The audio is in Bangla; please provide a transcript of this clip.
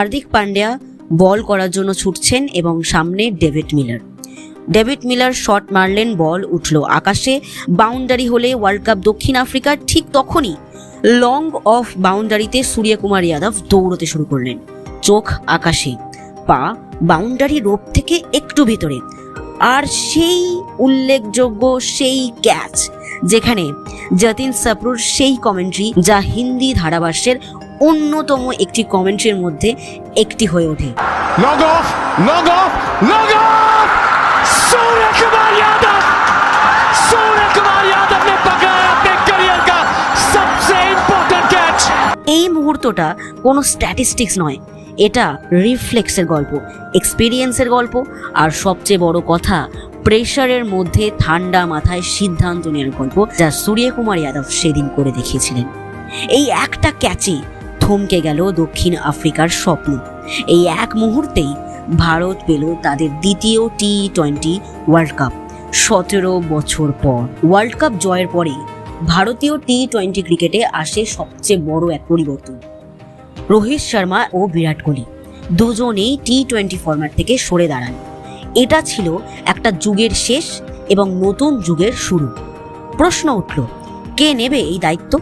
হার্দিক পান্ডিয়া বল করার জন্য ছুটছেন এবং সামনে ডেভিড মিলার শট মারলেন, বল উঠল আকাশে, বাউন্ডারি হলে ওয়ার্ল্ড কাপ দক্ষিণ আফ্রিকার ঠিক তখনই লং অফ বাউন্ডারিতে সূর্যকুমার যাদব দৌড়তে শুরু করলেন। চোখ আকাশে, পা বাউন্ডারি রোপ থেকে একটু ভিতরে, আর সেই উল্লেখযোগ্য সেই ক্যাচ যেখানে যতীন সাপরুর সেই কমেন্ট্রি, যা হিন্দি ধারাভাষ্যের অন্যতম একটি কমেন্ট্রির মধ্যে একটি হয়ে ওঠে। सूर्यकुमार यादव ने पकड़ा अपने करियर का सबसे इंपॉर्टेंट कैच। এই মুহূর্তটা কোনো স্ট্যাটিস্টিক্স নয়, এটা রিফ্লেক্সের গল্প, এক্সপিরিয়েন্সের গল্প, আর সবচেয়ে বড় কথা প্রেশারের মধ্যে ঠান্ডা মাথায় সিদ্ধান্ত নেওয়ার গল্প, যা সূর্যকুমার যাদব সেদিন করে দেখিয়েছিলেন। এই একটা ক্যাচে থমকে গেল দক্ষিণ আফ্রিকার স্বপ্ন। এই এক মুহূর্তেই ভারত পেল তাদের দ্বিতীয় টি-20 ওয়ার্ল্ড কাপ 17 বছর পর। ওয়ার্ল্ড কাপ জয়ের পরে ভারতীয় টি-20 ক্রিকেটে আসে সবচেয়ে বড় এক পরিবর্তন। রোহিত শর্মা ও বিরাট কোহলি দুজনেই টি-20 ফরম্যাট থেকে সরে দাঁড়ান। এটা ছিল একটা যুগের শেষ এবং নতুন যুগের শুরু। প্রশ্ন উঠল, কে নেবে এই দায়িত্ব?